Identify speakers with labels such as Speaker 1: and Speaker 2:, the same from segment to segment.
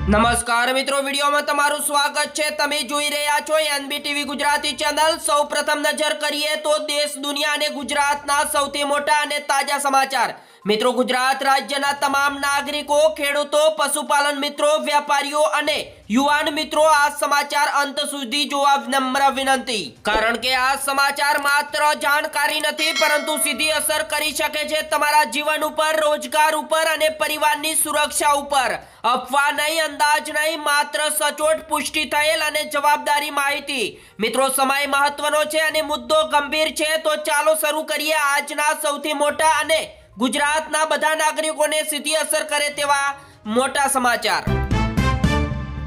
Speaker 1: નમસ્કાર મિત્રો, વિડીયોમાં તમારું સ્વાગત છે। તમે જોઈ રહ્યા છો એનબીટીવી ગુજરાતી ચેનલ। સૌપ્રથમ નજર કરીએ તો દેશ, દુનિયા અને ગુજરાતના સૌથી મોટા અને તાજા સમાચાર। મિત્રો, ગુજરાત રાજ્યના તમામ નાગરિકો, ખેડૂતો, પશુપાલન મિત્રો, વેપારીઓ અને યુવાન મિત્રો આ સમાચાર અંત સુધી જોવા નમ્ર વિનંતી, કારણ કે આ સમાચાર માત્ર જાણકારી નથી પરંતુ સીધી અસર કરી શકે છે તમારા જીવન ઉપર, રોજગાર ઉપર અને પરિવારની સુરક્ષા ઉપર। અફવા નહીં, અંદાજ નહીં, માત્ર સચોટ પુષ્ટિ થયેલ અને જવાબદારી માહિતી। મિત્રો, સમય મહત્વનો છે અને મુદ્દો ગંભીર છે, તો ચાલો શરૂ કરીએ આજના સૌથી મોટા અને ગુજરાતના બધા નાગરિકોને સીધી અસર કરે તેવા મોટા સમાચાર।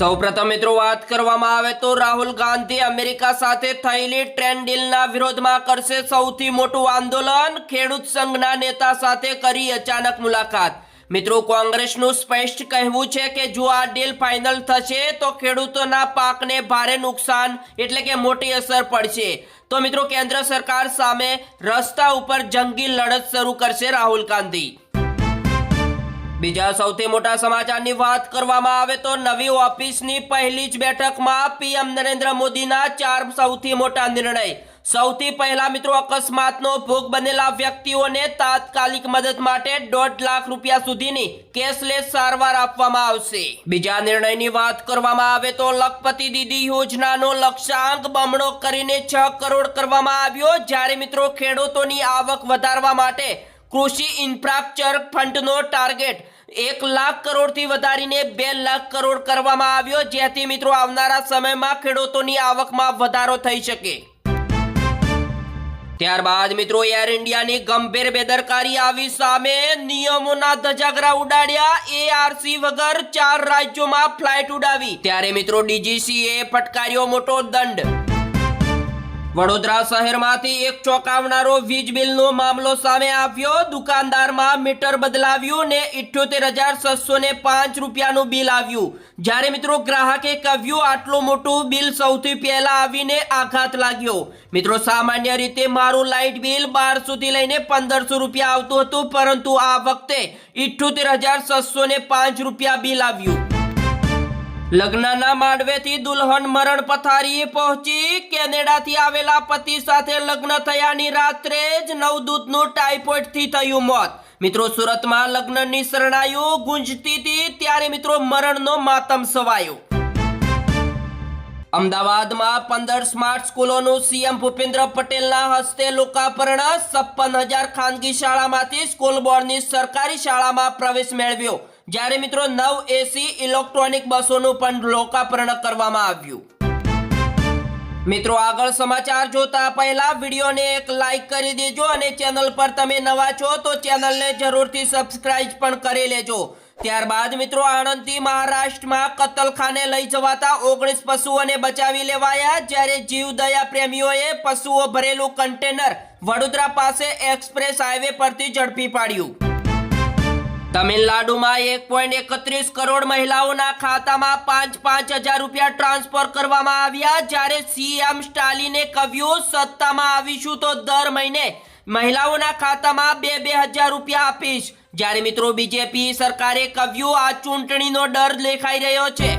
Speaker 1: સૌપ્રથમ મિત્રો વાત કરવામાં આવે તો રાહુલ ગાંધી અમેરિકા સાથે થયેલી ટ્રેડ ડીલના વિરોધમાં કરશે સૌથી મોટું આંદોલન। ખેડૂત સંઘના નેતા સાથે કરી અચાનક મુલાકાત। મિત્રો, કોંગ્રેસનું સ્પષ્ટ કહેવું છે કે જો આ ડીલ ફાઇનલ થશે તો ખેડૂતોના પાકને ભારે નુકસાન એટલે કે મોટી અસર પડશે। તો મિત્રો, કેન્દ્ર સરકાર સામે રસ્તા ઉપર જંગી લડત શરૂ કરશે રાહુલ ગાંધી। બીજા સૌથી મોટા સમાચારની વાત કરવામાં આવે તો નવી ઓફિસની પહેલી જ બેઠકમાં પીએમ નરેન્દ્ર મોદીના 4 સૌથી મોટા નિર્ણય। સૌથી પહેલા મિત્રો, અકસ્માતનો ભોગ બનેલા વ્યક્તિઓને તાત્કાલિક મદદ માટે 1.5 લાખ રૂપિયા સુધીની કેશલેસ સારવાર આપવામાં આવશે। બીજા નિર્ણયની વાત કરવામાં આવે તો લખપતિ દીદી યોજનાનો લક્ષ્યાંક બમણો કરીને 6 કરોડ કરવામાં આવ્યો। જ્યારે મિત્રો, ખેડૂતોની આવક વધારવા માટે કૃષિ ઇન્ફ્રાસ્ટ્રક્ચર ફંડનો ટાર્ગેટ 1 લાખ કરોડથી વધારીને 2 લાખ કરોડ કરવામાં આવ્યો, જેથી મિત્રો આવનારા સમયમાં ખેડૂતોની આવકમાં વધારો થઈ શકે। ત્યારબાદ મિત્રો, એર ઇન્ડિયાની ગંભીર બેદરકારી આવી સામે। નિયમોના ધજાગરા ઉડાડ્યા, એઆરસી વગર 4 રાજ્યોમાં ફ્લાઇટ ઉડાવી। ત્યારે મિત્રો, ડીજીસીએ ફટકાર્યો મોટો દંડ। વડોદરા શહેરમાંથી એક ચોંકાવનારો વીજ બિલનો મામલો સામે આવ્યો। દુકાનદારમાં મીટર બદલાવ્યું ને 78,605 રૂપિયાનું બિલ આવ્યું। જ્યારે મિત્રો, ગ્રાહકે કહ્યું આટલું મોટું બિલ સૌથી પહેલા આવીને આઘાત લાગ્યો। મિત્રો, સામાન્ય રીતે મારું લાઇટ બિલ 1200 લઈને 1500 રૂપિયા આવતું હતું, પરંતુ આ વખતે 78,605 રૂપિયા બિલ આવ્યું। લગ્નના માંડવેથી દુલ્હન મરણ પથારીએ પહોંચી। કેનેડાથી આવેલા પતિ સાથે લગ્ન થયાની રાત્રે જ નવદૂતનું ટાઇફોઇડથી થયું મોત। મિત્રો, સુરતમાં લગ્નની શરણાઈઓ ગુંજતી હતી ત્યારે મિત્રો મરણનો માતમ છવાયો। અમદાવાદમાં 15 સ્માર્ટ સ્કૂલોનું સીએમ ભૂપેન્દ્ર પટેલના હસ્તે લોકાર્પણ। 56,000 ખાનગી શાળામાંથી સ્કૂલ બોર્ડની સરકારી શાળામાં પ્રવેશ મેળવ્યો। જ્યારે મિત્રો 9 એસી ઇલેક્ટ્રોનિક બસોનું પણ લોકાર્પણ કરવામાં આવ્યું। મિત્રો, આગળ સમાચાર જોતા પહેલા વિડીયોને એક લાઈક કરી દેજો અને ચેનલ પર તમે નવા છો તો ચેનલને જરૂરથી સબસ્ક્રાઇબ પણ કરી લેજો। ત્યારબાદ મિત્રો, આણંદથી મહારાષ્ટ્રમાં કતલખાને લઈ જવાતા 19 પશુઓને બચાવી લેવાયા। જ્યારે જીવદયા પ્રેમીઓએ પશુઓ ભરેલું કન્ટેનર વડોદરા પાસે એક્સપ્રેસ હાઈવે પરથી ઝડપી પાડ્યું। તમિલનાડુમાં 1.31 કરોડ મહિલાઓના ખાતામાં 5,000 રૂપિયા ટ્રાન્સફર કરવામાં આવ્યા। જ્યારે સીએમ સ્ટાલિને કહ્યું સત્તામાં આવીશું તો દર મહિને મહિલાઓના ખાતામાં 2,000 રૂપિયા આપીશ। જ્યારે મિત્રો, બીજેપી સરકારે કહ્યું આ ચૂંટણીનો ડર દેખાઈ રહ્યો છે।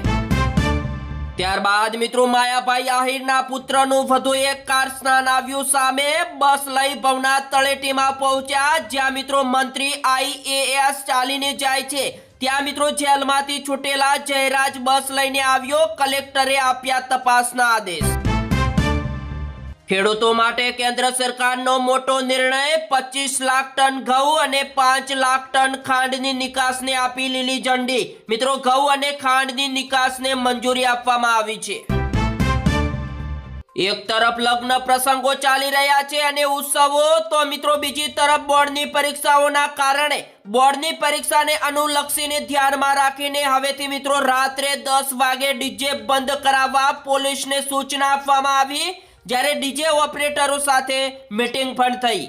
Speaker 1: ત્યારબાદ મિત્રો, માયાભાઈ આહિરના પુત્રનું વધુ એક કારસ્તાન આવ્યું સામે। બસ લઈ ભવનાથ તળેટીમાં પહોંચ્યા, જ્યાં મિત્રો મંત્રી IAS ચાલીને જાય છે ત્યાં મિત્રો જેલમાંથી છૂટેલા જયરાજ બસ લઈને આવ્યો। કલેક્ટરે આપ્યા તપાસના આદેશ। ખેડૂતો માટે કેન્દ્ર સરકારનો મોટો નિર્ણય। 25 લાખ ટન ઘઉં અને 5 લાખ ટન ખાંડની નિકાસને આપી લીલી ઝંડી। મિત્રો, ઘઉં અને ખાંડની નિકાસને મંજૂરી આપવામાં આવી છે। એક તરફ લગ્ન પ્રસંગો ચાલી રહ્યા છે અને ઉત્સવો, તો મિત્રો બીજી તરફ બોર્ડની પરીક્ષાઓના કારણે બોર્ડની પરીક્ષાને અનુલક્ષીને ધ્યાનમાં રાખીને હવેથી મિત્રો રાત્રે 10 વાગે ડીજે બંધ કરાવવા પોલીસને સૂચના આપવામાં આવી। જ્યારે ડીજે ઓપરેટરો સાથે મીટિંગ પણ થઈ।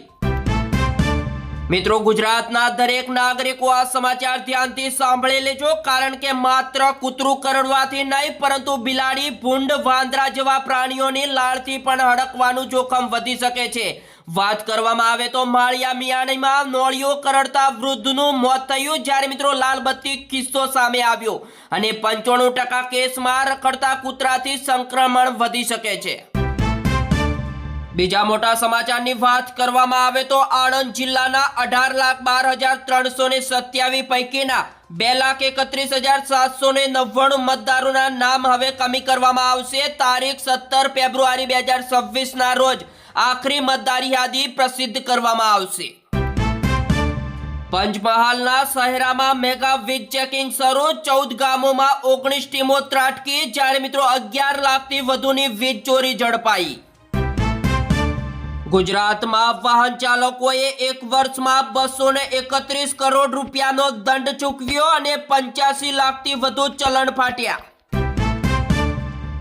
Speaker 1: મિત્રો, ગુજરાતના દરેક નાગરિકો આ સમાચાર ધ્યાનથી સાંભળી લેજો, કારણ કે માત્ર કૂતરું કરડવાથી નહીં પરંતુ બિલાડી, ભૂંડ, વાંદરા જેવા પ્રાણીઓની લાળથી પણ હડકવાનું જોખમ વધી શકે છે। વાત કરવામાં આવે તો માળિયા મિયાણીમાં નોળિયો કરડતા વૃદ્ધનું મોત થયું, જ્યારે મિત્રો લાલબત્તી કિસ્સો સામે આવ્યો અને 95% કેસમાં રખડતા કૂતરાથી સંક્રમણ વધી શકે છે। બીજા મોટા સમાચારની વાત કરવામાં આવે તો આણંદ જિલ્લાના 18,12,327 પૈકીના 2,31,799 મતદારોના નામ હવે કમી કરવામાં આવશે। તારીખ 17 ફેબ્રુઆરી 2026 ના રોજ આખરી મતદાર યાદી પ્રસિદ્ધ કરવામાં આવશે। પંચમહાલના શહેરામાં મેગા વીજ ચેકિંગ શરૂ, 14 ગામોમાં 19 ટીમો ત્રાટકી, જ્યારે મિત્રો 11 લાખથી વધુની વીજ ચોરી ઝડપાઈ। ગુજરાતમાં વાહન ચાલકોએ એક વર્ષમાં 231 કરોડ રૂપિયાનો દંડ ચૂકવ્યો અને 85 લાખથી વધુ ચલણ ફાટ્યા।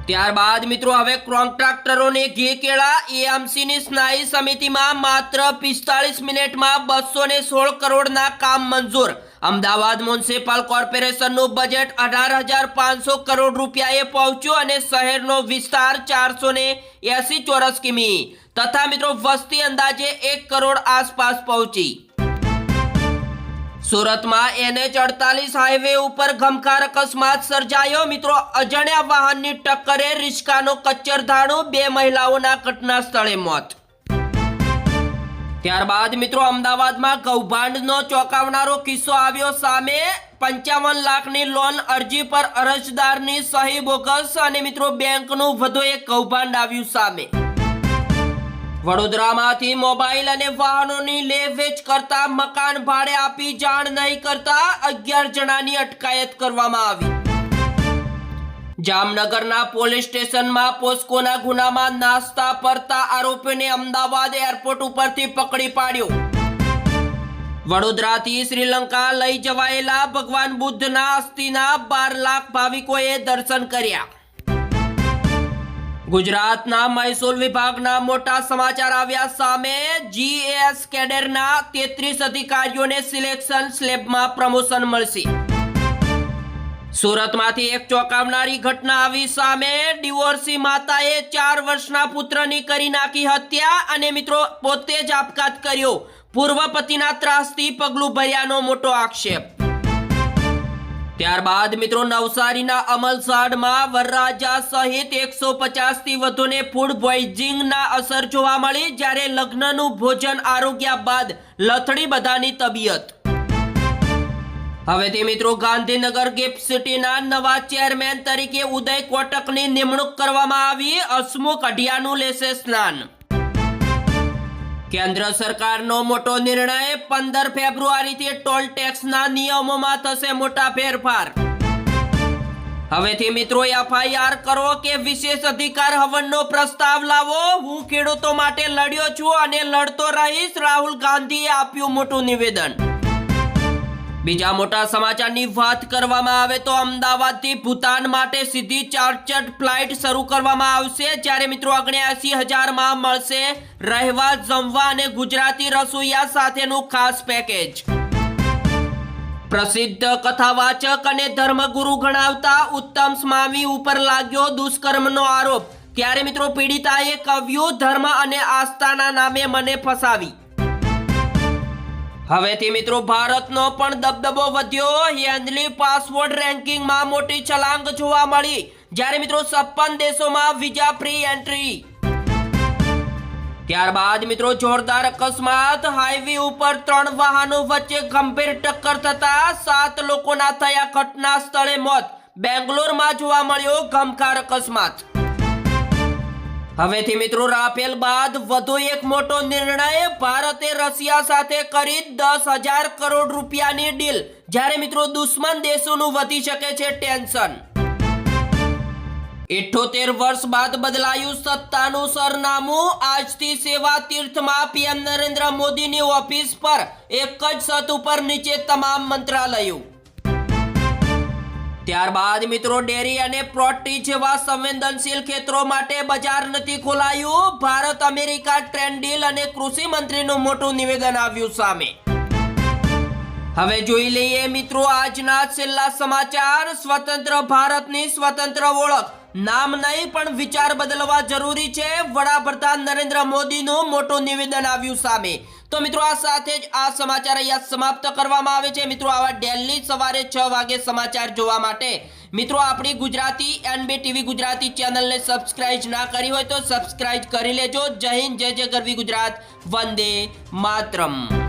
Speaker 1: ત્યારબાદ મિત્રો હવે કોન્ટ્રાક્ટરોને ઘી કેળા, એએમસીની સ્થાયી સમિતિમાં માત્ર 45 મિનિટમાં 216 કરોડના કામ મંજૂર। અમદાવાદ મ્યુનિસિપલ કોર્પોરેશનનું બજેટ 18,500 કરોડ રૂપિયાએ પહોંચ્યું અને શહેરનો વિસ્તાર 480 ચોરસ કિમી તથા મિત્રો વસ્તી અંદાજે 1 કરોડ આસપાસ પહોંચી। સુરતમાં NH48 હાઈવે ઉપર ગમખાર અકસ્માત સર્જાયો। મિત્રો અજાણ્યા વાહનની ટક્કરે રિક્ષાનો કચ્ચરધાણું, 2 મહિલાઓના ઘટના સ્થળે મોત। ત્યારબાદ મિત્રો અમદાવાદમાં કૌભાંડનો ચોંકાવનારો કિસ્સો આવ્યો સામે। 55 લાખની લોન અરજી પર અરજદારની સહી બોગસ અને મિત્રો બેંકનું વધુ એક કૌભાંડ આવ્યું સામે। વડોદરામાંથી મોબાઈલ અને વાહનોની લે વેચ કરતા મકાન ભાડે આપી જાણ નહીં કરતા 11 જણાની અટકાયત કરવામાં આવી। જામનગરના પોલીસ સ્ટેશનમાં પોસ્કોના ગુનામાં નાસ્તા પરતા આરોપીને અમદાવાદ એરપોર્ટ ઉપરથી પકડી પાડ્યો। વડોદરાથી શ્રીલંકા લઈ જવાયેલા ભગવાન બુદ્ધના અસ્થિના 12 લાખ ભાવિકોએ દર્શન કર્યા। ગુજરાતના મહેસૂલ વિભાગના મોટા સમાચાર આવ્યા સામે। GS કેડરના 33 અધિકારીઓને સિલેક્શન સ્લેબમાં પ્રમોશન મળશે। સુરતમાંથી એક ચોંકાવનારી ઘટના આવી સામે। ડિવોર્સી માતાએ 4 વર્ષના પુત્રની કરી નાખી હત્યા અને મિત્રો પોતે જ આપઘાત કર્યો। પૂર્વ પતિના ત્રાસથી પગલું ભર્યાનો મોટો આક્ષેપ। ત્યારબાદ મિત્રો નવસારીના અમલસાડમાં વરરાજા સહિત 150થી વધુને ફૂડ પોઈઝનિંગના અસર જોવા મળી, જ્યારે લગ્નનું ભોજન આરોગ્યા બાદ લથડી બધાની તબિયત। હવેથી મિત્રો ગાંધીનગર ગિફ્ટ સિટીના નવા ચેરમેન તરીકે ઉદય કોટકની નિમણૂક કરવામાં આવી। હસમુખ અઢિયાનું લેશે સ્નાન। કેન્દ્ર સરકારનો મોટો નિર્ણય, 15 ફેબ્રુઆરીથી ટોલ ટેક્સના નિયમોમાં થશે મોટા ફેરફાર। હવેથી મિત્રો FIR કરો કે વિશેષ અધિકાર હવનનો પ્રસ્તાવ લાવો। હું ખેડૂતો માટે લડ્યો છું અને લડતો રહીશ, રાહુલ ગાંધીએ આપ્યું મોટું નિવેદન। બીજા મોટા સમાચારની વાત કરવામાં આવે તો અમદાવાદથી ભૂતાન માટે સીધી ચાર્ટર્ડ ફ્લાઇટ શરૂ કરવામાં આવશે, જ્યારે મિત્રો 79,000માં મળશે રહેવા, જમવા અને ગુજરાતી રસોઈયા સાથેનું ખાસ પેકેજ। પ્રસિદ્ધ કથાવાચક અને ધર્મગુરુ ગણાવતા ઉત્તમ સ્વામી ઉપર લાગ્યો દુષ્કર્મનો આરોપ, ત્યારે મિત્રો પીડિતાએ કહ્યું, ધર્મ અને આસ્થાના નામે મને ફસાવી। હવેથી મિત્રો ભારતનો પણ દબદબો વધ્યો। હેન્ડલી પાસવર્ડ રેન્કિંગમાં મોટી છલાંગ જોવા મળી, જ્યારે મિત્રો 56 દેશોમાં વિઝા ફ્રી એન્ટ્રી। ત્યારબાદ મિત્રો જોરદાર અકસ્માત, હાઈવે ઉપર 3 વાહનો વચ્ચે ગંભીર ટક્કર થતા 7 લોકોના થયા ઘટના સ્થળે મોત। બેંગ્લોરમાં જોવા મળ્યો ગમખાર અકસ્માત। હવેથી મિત્રો રાફેલ બાદ વધુ એક મોટો નિર્ણય, ભારતે રશિયા સાથે કરી 10,000 કરોડ રૂપિયાની ડીલ, જ્યારે મિત્રો દુશ્મન દેશોનું વધી શકે છે ટેન્શન। 78 વર્ષ બાદ બદલાયું સત્તાનું સરનામું, આજથી સેવા તીર્થમાં PM નરેન્દ્ર મોદીની ઓફિસ પર એક જ છત ઉપર નીચે તમામ મંત્રાલયો। ત્યારબાદ મિત્રો ડેરી અને પ્રોટી જેવા સંવેદનશીલ ક્ષેત્રો માટે બજાર નથી ખોલાયું। ભારત અમેરિકા ટ્રેડ ડીલ અને કૃષિ મંત્રીનું મોટું નિવેદન આવ્યું સામે। હવે જોઈ લઈએ મિત્રો આજના છેલ્લા સમાચાર। સ્વતંત્ર ભારતની સ્વતંત્ર ઓળખ, નામ નહીં પણ વિચાર બદલવા જરૂરી છે, વડાપ્રધાન નરેન્દ્ર મોદીનું મોટું નિવેદન આવ્યું સામે। તો મિત્રો આ સાથે જ આ સમાચાર અહીંયા સમાપ્ત કરવામાં આવે છે। મિત્રો આવા ડેલી સવારે 6 વાગે સમાચાર જોવા માટે મિત્રો આપણી ગુજરાતી NBTV ગુજરાતી ચેનલને સબસ્ક્રાઇબ ના કરી હોય તો સબસ્ક્રાઇબ કરી લેજો। જય હિન્દ, જય જય ગરવી ગુજરાત, વંદે માતરમ।